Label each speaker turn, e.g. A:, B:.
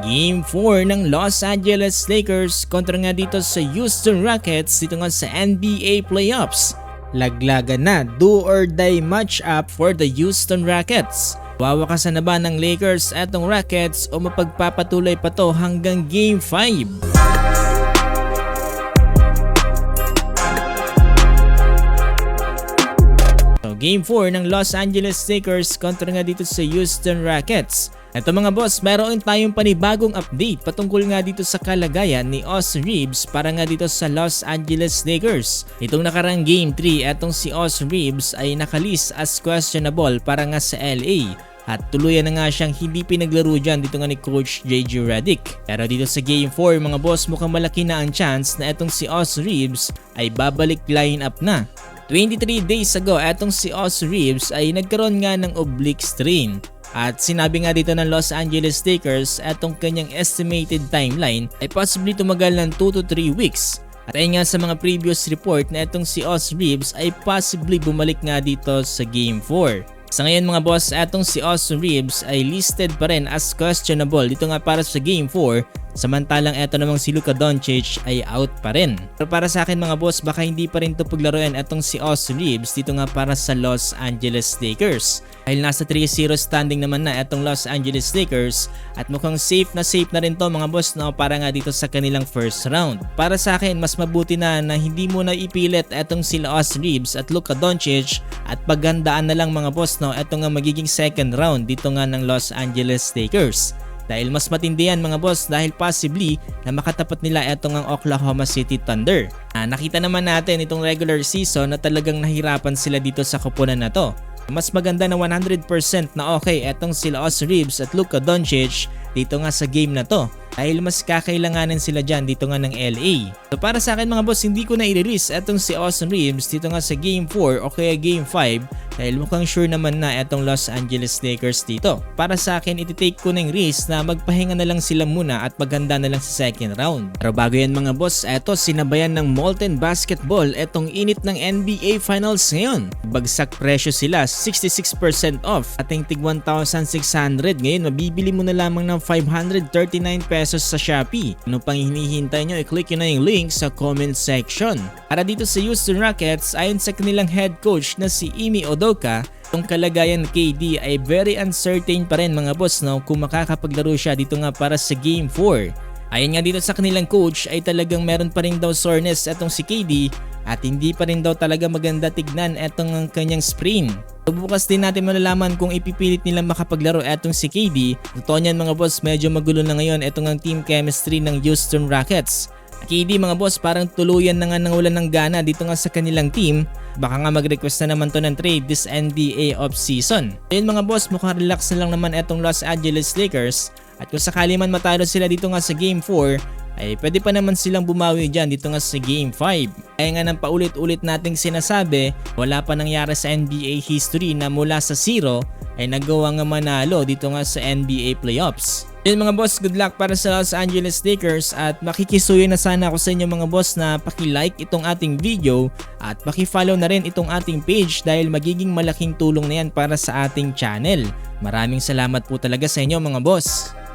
A: Game 4 ng Los Angeles Lakers kontra nga dito sa Houston Rockets dito nga sa NBA Playoffs. Laglagan na do or die matchup for the Houston Rockets. Wawakasan na ba ng Lakers etong Rockets o mapagpapatuloy pa to hanggang Game 5? Game 4 ng Los Angeles Lakers kontra nga dito sa Houston Rockets. Ito mga boss, meron tayong panibagong update patungkol nga dito sa kalagayan ni Austin Reaves para nga dito sa Los Angeles Lakers. Itong nakarang Game 3, etong si Austin Reaves ay nakalist as questionable para nga sa LA. At tuluyan na nga siyang hindi pinaglaro dyan dito nga ni Coach JJ Redick. Pero dito sa Game 4 mga boss, mukhang malaki na ang chance na etong si Austin Reaves ay babalik line-up na. 23 days ago, etong si Austin Reaves ay nagkaroon nga ng oblique strain. At sinabi nga dito ng Los Angeles Lakers, etong kanyang estimated timeline ay possibly tumagal ng 2 to 3 weeks. At ayun nga sa mga previous report na etong si Austin Reaves ay possibly bumalik nga dito sa Game 4. Sa ngayon mga boss, etong si Austin Reaves ay listed pa rin as questionable dito nga para sa Game 4, samantalang eto namang si Luka Doncic ay out pa rin. Pero para sa akin mga boss, baka hindi pa rin ito paglaruan etong si Austin Reaves dito nga para sa Los Angeles Lakers. Dahil nasa 3-0 standing naman na etong Los Angeles Lakers at mukhang safe na rin to mga boss no, para nga dito sa kanilang first round. Para sa akin, mas mabuti na hindi mo na ipilit etong sila Austin Reaves at Luka Doncic at paghandaan na lang mga boss no, eto nga magiging second round dito nga ng Los Angeles Lakers. Dahil mas matindi yan mga boss dahil possibly na makatapat nila etong ang Oklahoma City Thunder. Nakita naman natin itong regular season na talagang nahirapan sila dito sa koponan na to. Mas maganda na 100% na okay etong sila Austin Reaves at Luka Doncic dito nga sa game na to. Dahil mas kakailanganin sila dyan dito nga ng LA. So para sa akin mga boss, hindi ko na i-release etong si Austin Reaves dito nga sa Game 4 o kaya Game 5 dahil mukhang sure naman na etong Los Angeles Lakers dito. Para sa akin, iti-take ko ng risk na magpahinga na lang sila muna at maghanda na lang sa second round. Pero bago yan mga boss, eto sinabayan ng Molten Basketball etong init ng NBA Finals ngayon. Bagsak presyo sila, 66% off. Ating tig 1,600 ngayon, mabibili mo na lamang ng 539 pesos sa Shopee. Ano pang hinihintay nyo, i-click nyo na yung link sa comment section. Para dito sa Houston Rockets, ayon sa kanilang head coach na si Ime Udoka, ang kalagayan ng KD ay very uncertain pa rin mga boss no, kung makakapaglaro siya dito nga para sa Game 4. Ayon nga dito sa kanilang coach ay talagang meron pa rin daw soreness etong si KD at hindi pa rin daw talaga maganda tignan etong ang kanyang sprain. Bukas din natin malalaman kung ipipilit nilang makapaglaro etong si KD. Totoo niyan mga boss, medyo magulo na ngayon etong ang team chemistry ng Houston Rockets. KD mga boss, parang tuluyan na nga nangulan ng gana dito nga sa kanilang team. Baka nga mag-request na naman to ng trade this NBA off-season. Ayun mga boss, mukhang relax na lang naman etong Los Angeles Lakers. At kung sakali man matalo sila dito nga sa Game 4, ay pwede pa naman silang bumawi dyan dito nga sa Game 5. Kaya nga ng paulit-ulit nating sinasabi, wala pa nangyari sa NBA history na mula sa 0 ay nagawa nga manalo dito nga sa NBA Playoffs. Yun mga boss, good luck para sa Los Angeles Lakers at makikisuyo na sana ako sa inyo mga boss na paki-like itong ating video at paki-follow na rin itong ating page dahil magiging malaking tulong na yan para sa ating channel. Maraming salamat po talaga sa inyo mga boss.